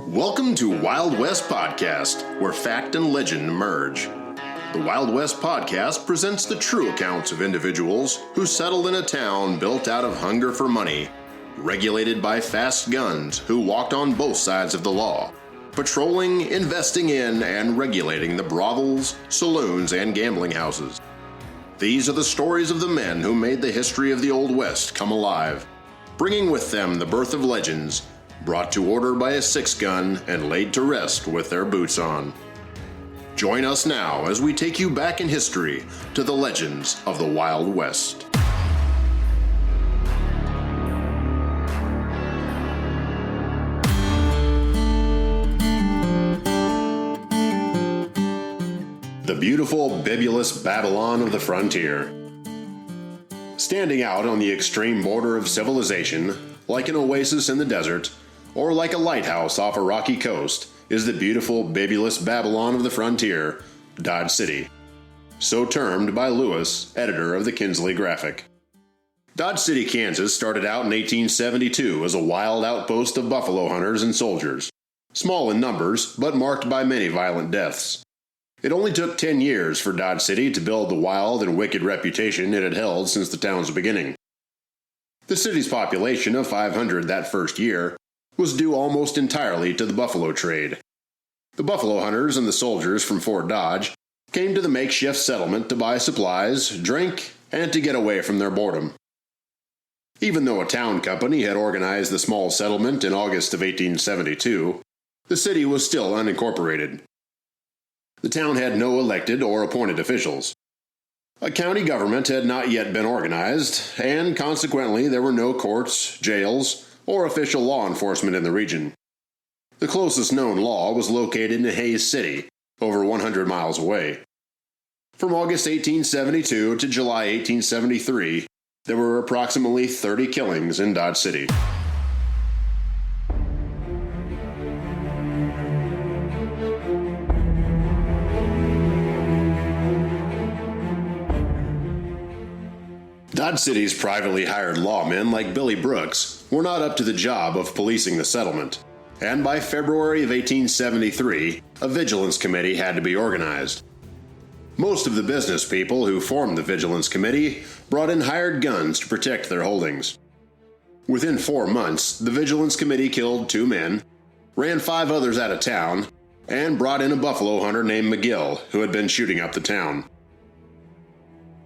Welcome to Wild West Podcast, where fact and legend merge. The Wild West Podcast presents the true accounts of individuals who settled in a town built out of hunger for money, regulated by fast guns who walked on both sides of the law, patrolling, investing in, and regulating the brothels, saloons, and gambling houses. These are the stories of the men who made the history of the Old West come alive, bringing with them the birth of legends, brought to order by a six-gun and laid to rest with their boots on. Join us now as we take you back in history to the legends of the Wild West. The beautiful, bibulous Babylon of the frontier. Standing out on the extreme border of civilization, like an oasis in the desert, or like a lighthouse off a rocky coast, is the beautiful, bibulous Babylon of the frontier, Dodge City. So termed by Lewis, editor of the Kinsley Graphic. Dodge City, Kansas started out in 1872 as a wild outpost of buffalo hunters and soldiers. Small in numbers, but marked by many violent deaths. It only took 10 years for Dodge City to build the wild and wicked reputation it had held since the town's beginning. The city's population of 500 that first year was due almost entirely to the buffalo trade. The buffalo hunters and the soldiers from Fort Dodge came to the makeshift settlement to buy supplies, drink, and to get away from their boredom. Even though a town company had organized the small settlement in August of 1872, the city was still unincorporated. The town had no elected or appointed officials. A county government had not yet been organized, and consequently there were no courts, jails, or official law enforcement in the region. The closest known law was located in Hays City, over 100 miles away. From August 1872 to July 1873, there were approximately 30 killings in Dodge City. Dodge City's privately hired lawmen like Billy Brooks were not up to the job of policing the settlement, and by February of 1873, a vigilance committee had to be organized. Most of the business people who formed the vigilance committee brought in hired guns to protect their holdings. Within 4 months, the vigilance committee killed 2 men, ran 5 others out of town, and brought in a buffalo hunter named McGill who had been shooting up the town.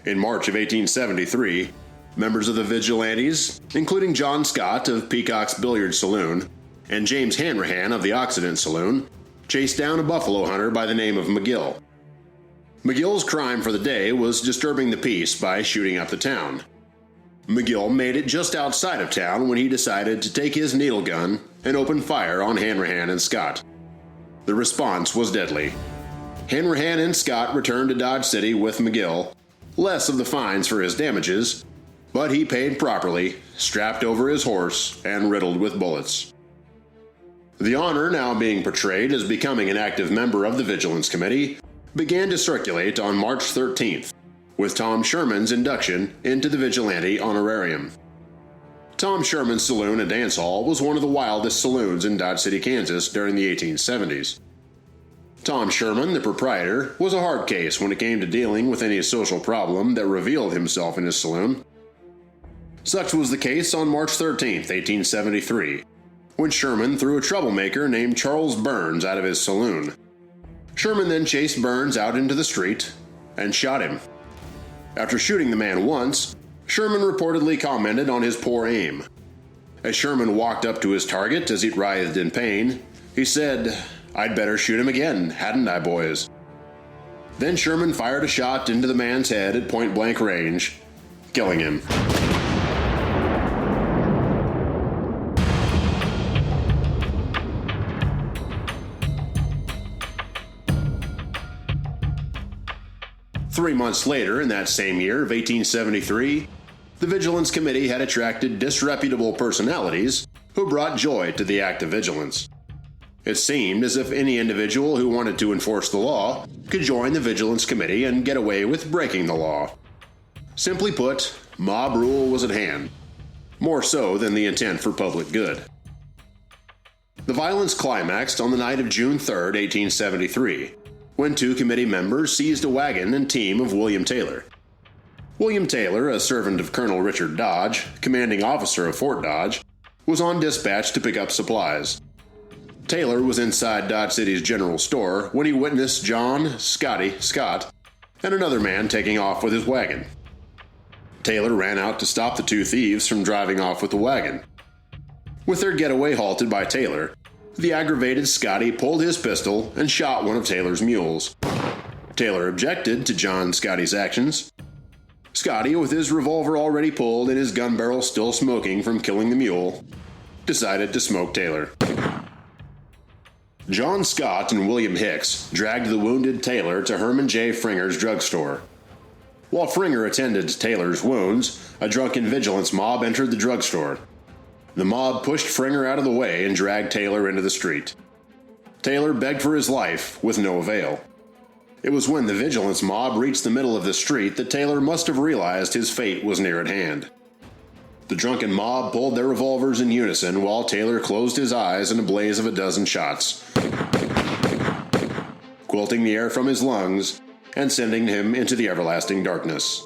In March of 1873, members of the Vigilantes, including John Scott of Peacock's Billiard Saloon and James Hanrahan of the Occident Saloon, chased down a buffalo hunter by the name of McGill. McGill's crime for the day was disturbing the peace by shooting up the town. McGill made it just outside of town when he decided to take his needle gun and open fire on Hanrahan and Scott. The response was deadly. Hanrahan and Scott returned to Dodge City with McGill, less of the fines for his damages, but he paid properly, strapped over his horse, and riddled with bullets. The honor, now being portrayed as becoming an active member of the Vigilance Committee, began to circulate on March 13th, with Tom Sherman's induction into the Vigilante honorarium. Tom Sherman's Saloon and Dance Hall was one of the wildest saloons in Dodge City, Kansas during the 1870s. Tom Sherman, the proprietor, was a hard case when it came to dealing with any social problem that revealed himself in his saloon. Such was the case on March 13, 1873, when Sherman threw a troublemaker named Charles Burns out of his saloon. Sherman then chased Burns out into the street and shot him. After shooting the man once, Sherman reportedly commented on his poor aim. As Sherman walked up to his target as he writhed in pain, he said, "I'd better shoot him again, hadn't I, boys?" Then Sherman fired a shot into the man's head at point-blank range, killing him. Three months later, in that same year of 1873, the Vigilance Committee had attracted disreputable personalities who brought joy to the act of vigilance. It seemed as if any individual who wanted to enforce the law could join the Vigilance Committee and get away with breaking the law. Simply put, mob rule was at hand, more so than the intent for public good. The violence climaxed on the night of June 3, 1873, when two committee members seized a wagon and team of William Taylor. William Taylor, a servant of Colonel Richard Dodge, commanding officer of Fort Dodge, was on dispatch to pick up supplies. Taylor was inside Dodge City's general store when he witnessed John Scott, and another man taking off with his wagon. Taylor ran out to stop the two thieves from driving off with the wagon. With their getaway halted by Taylor, the aggravated Scotty pulled his pistol and shot one of Taylor's mules. Taylor objected to John Scotty's actions. Scotty, with his revolver already pulled and his gun barrel still smoking from killing the mule, decided to smoke Taylor. John Scott and William Hicks dragged the wounded Taylor to Herman J. Fringer's drugstore. While Fringer attended to Taylor's wounds, a drunken vigilance mob entered the drugstore. The mob pushed Fringer out of the way and dragged Taylor into the street. Taylor begged for his life, with no avail. It was when the vigilance mob reached the middle of the street that Taylor must have realized his fate was near at hand. The drunken mob pulled their revolvers in unison while Taylor closed his eyes in a blaze of a dozen shots, quilting the air from his lungs and sending him into the everlasting darkness.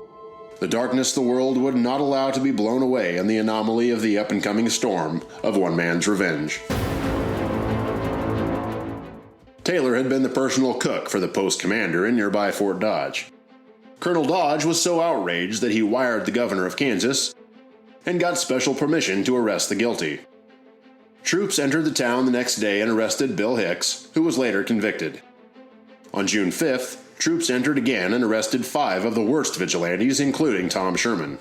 The darkness the world would not allow to be blown away in the anomaly of the up-and-coming storm of one man's revenge. Taylor had been the personal cook for the post commander in nearby Fort Dodge. Colonel Dodge was so outraged that he wired the governor of Kansas and got special permission to arrest the guilty. Troops entered the town the next day and arrested Bill Hicks, who was later convicted. On June 5th, troops entered again and arrested 5 of the worst vigilantes, including Tom Sherman.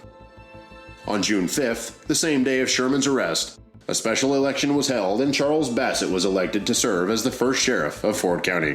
On June 5th, the same day of Sherman's arrest, a special election was held and Charles Bassett was elected to serve as the first sheriff of Ford County.